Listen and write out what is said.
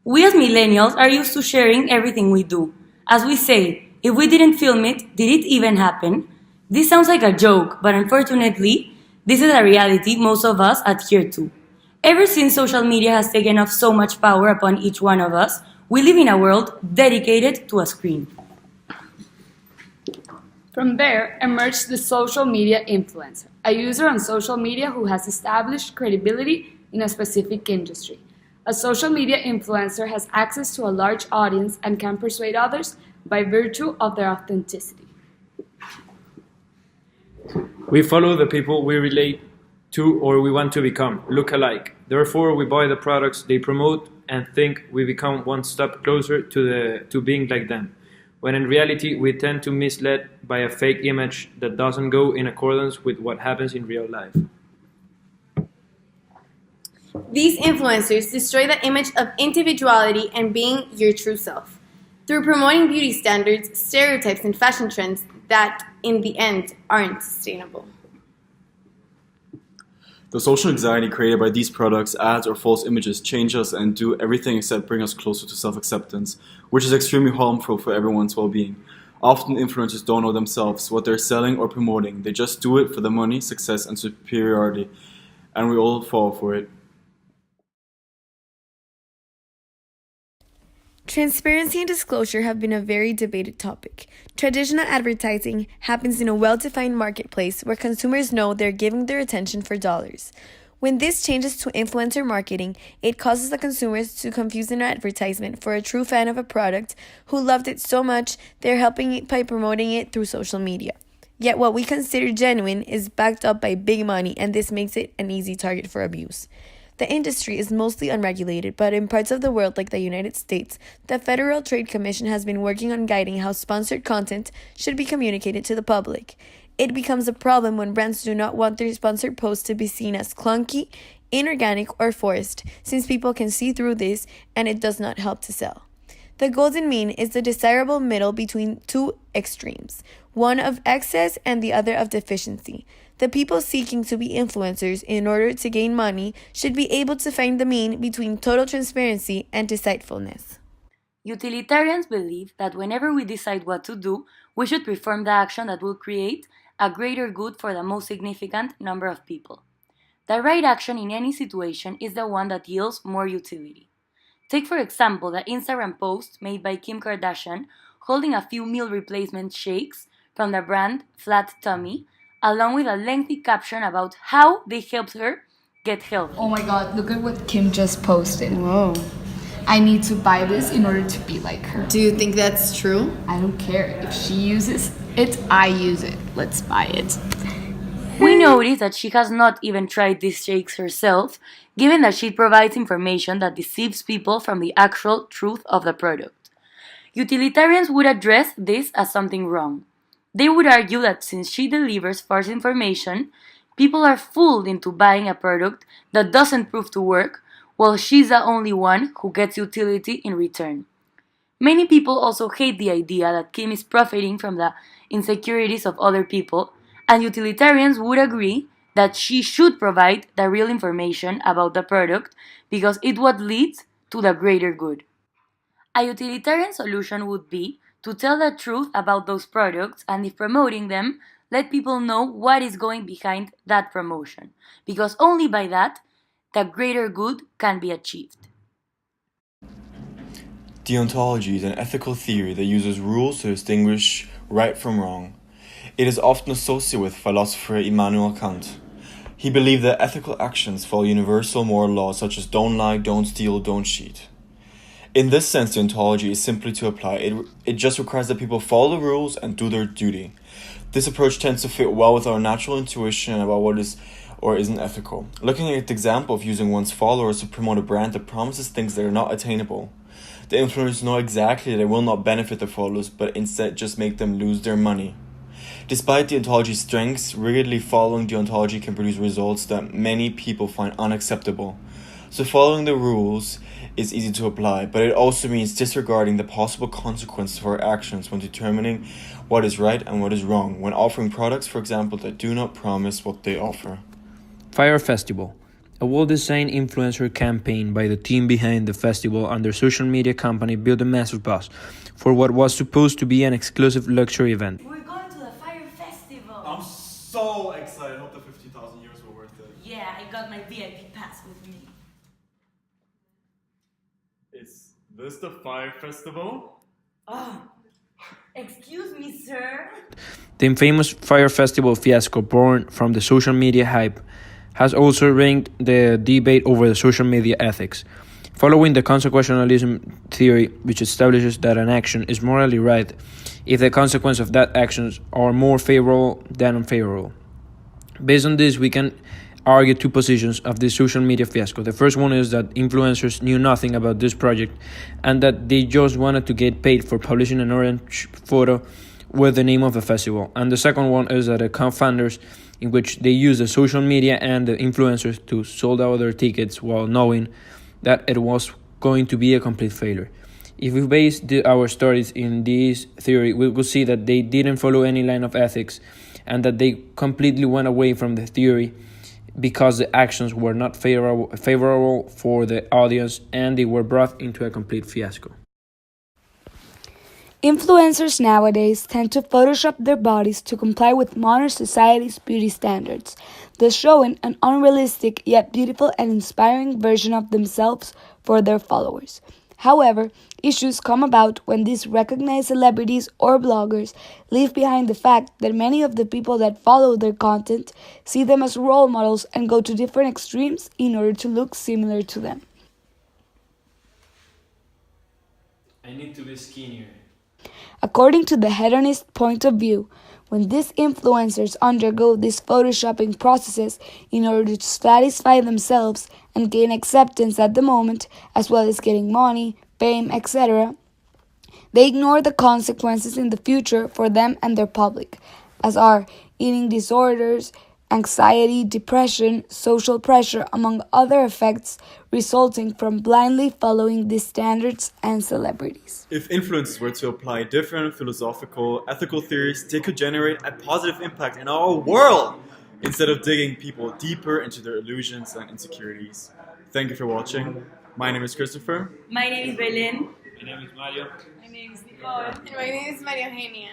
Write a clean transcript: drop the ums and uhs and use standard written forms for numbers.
We as millennials are used to sharing everything we do. As we say, if we didn't film it, did it even happen? This sounds like a joke, but unfortunately, this is a reality most of us adhere to. Ever since social media has taken off so much power upon each one of us, we live in a world dedicated to a screen. From there emerged the social media influencer, a user on social media who has established credibility in a specific industry. A social media influencer has access to a large audience and can persuade others by virtue of their authenticity. We follow the people we relate to or we want to become, look alike. Therefore, we buy the products they promote and think we become one step closer to being like them, when in reality we tend to mislead by a fake image that doesn't go in accordance with what happens in real life. These influencers destroy the image of individuality and being your true self through promoting beauty standards, stereotypes, and fashion trends that, in the end, aren't sustainable. The social anxiety created by these products, ads, or false images change us and do everything except bring us closer to self-acceptance, which is extremely harmful for everyone's well-being. Often influencers don't know themselves what they're selling or promoting. They just do it for the money, success, and superiority, and we all fall for it. Transparency and disclosure have been a very debated topic. Traditional advertising happens in a well-defined marketplace where consumers know they're giving their attention for dollars. When this changes to influencer marketing, it causes the consumers to confuse an advertisement for a true fan of a product who loved it so much they're helping it by promoting it through social media. Yet what we consider genuine is backed up by big money, and this makes it an easy target for abuse. The industry is mostly unregulated, but in parts of the world like the United States, the Federal Trade Commission has been working on guiding how sponsored content should be communicated to the public. It becomes a problem when brands do not want their sponsored posts to be seen as clunky, inorganic, or forced, since people can see through this and it does not help to sell. The golden mean is the desirable middle between two extremes, one of excess and the other of deficiency. The people seeking to be influencers in order to gain money should be able to find the mean between total transparency and deceitfulness. Utilitarians believe that whenever we decide what to do, we should perform the action that will create a greater good for the most significant number of people. The right action in any situation is the one that yields more utility. Take for example the Instagram post made by Kim Kardashian holding a few meal replacement shakes from the brand Flat Tummy, along with a lengthy caption about how they helped her get healthy. Oh my god, look at what Kim just posted. Whoa. I need to buy this in order to be like her. Do you think that's true? I don't care. If she uses it, I use it. Let's buy it. We notice that she has not even tried these shakes herself, given that she provides information that deceives people from the actual truth of the product. Utilitarians would address this as something wrong. They would argue that since she delivers false information, people are fooled into buying a product that doesn't prove to work, while she's the only one who gets utility in return. Many people also hate the idea that Kim is profiting from the insecurities of other people, and utilitarians would agree that she should provide the real information about the product because it what leads to the greater good. A utilitarian solution would be to tell the truth about those products, and if promoting them, let people know what is going behind that promotion, because only by that, the greater good can be achieved. Deontology is an ethical theory that uses rules to distinguish right from wrong. It is often associated with philosopher Immanuel Kant. He believed that ethical actions follow universal moral laws such as don't lie, don't steal, don't cheat. In this sense, deontology is simply to apply. It just requires that people follow the rules and do their duty. This approach tends to fit well with our natural intuition about what is or isn't ethical. Looking at the example of using one's followers to promote a brand that promises things that are not attainable. The influencers know exactly that it will not benefit their followers, but instead just make them lose their money. Despite deontology's strengths, rigidly following deontology can produce results that many people find unacceptable. So following the rules is easy to apply, but it also means disregarding the possible consequences of our actions when determining what is right and what is wrong, when offering products, for example, that do not promise what they offer. Fire Festival. A well-designed influencer campaign by the team behind the festival and their social media company built a massive buzz for what was supposed to be an exclusive luxury event. We're going to the Fire Festival. I'm so excited. I hope the 15,000 euros were worth it. Yeah, I got my VIP pass with me. Is this the Fire Festival? Oh, excuse me, sir. The infamous Fire Festival fiasco born from the social media hype has also ringed the debate over the social media ethics. Following the consequentialism theory, which establishes that an action is morally right if the consequence of that actions are more favorable than unfavorable. Based on this, we can argue two positions of this social media fiasco. The first one is that influencers knew nothing about this project and that they just wanted to get paid for publishing an orange photo with the name of the festival. And the second one is that the co-founders, in which they used the social media and the influencers to sold out their tickets while knowing that it was going to be a complete failure. If we base our stories in this theory, we will see that they didn't follow any line of ethics and that they completely went away from the theory because the actions were not favorable for the audience and they were brought into a complete fiasco. Influencers nowadays tend to Photoshop their bodies to comply with modern society's beauty standards, thus showing an unrealistic yet beautiful and inspiring version of themselves for their followers. However, issues come about when these recognized celebrities or bloggers leave behind the fact that many of the people that follow their content see them as role models and go to different extremes in order to look similar to them. I need to be skinnier. According to the hedonist point of view, when these influencers undergo these photoshopping processes in order to satisfy themselves and gain acceptance at the moment, as well as getting money, fame, etc., they ignore the consequences in the future for them and their public, as are eating disorders, anxiety, depression, social pressure, among other effects resulting from blindly following these standards and celebrities. If influencers were to apply different philosophical, ethical theories, they could generate a positive impact in our world instead of digging people deeper into their illusions and insecurities. Thank you for watching. My name is Christopher. My name is Belen. My name is Mario. And my name is Maria Eugenia.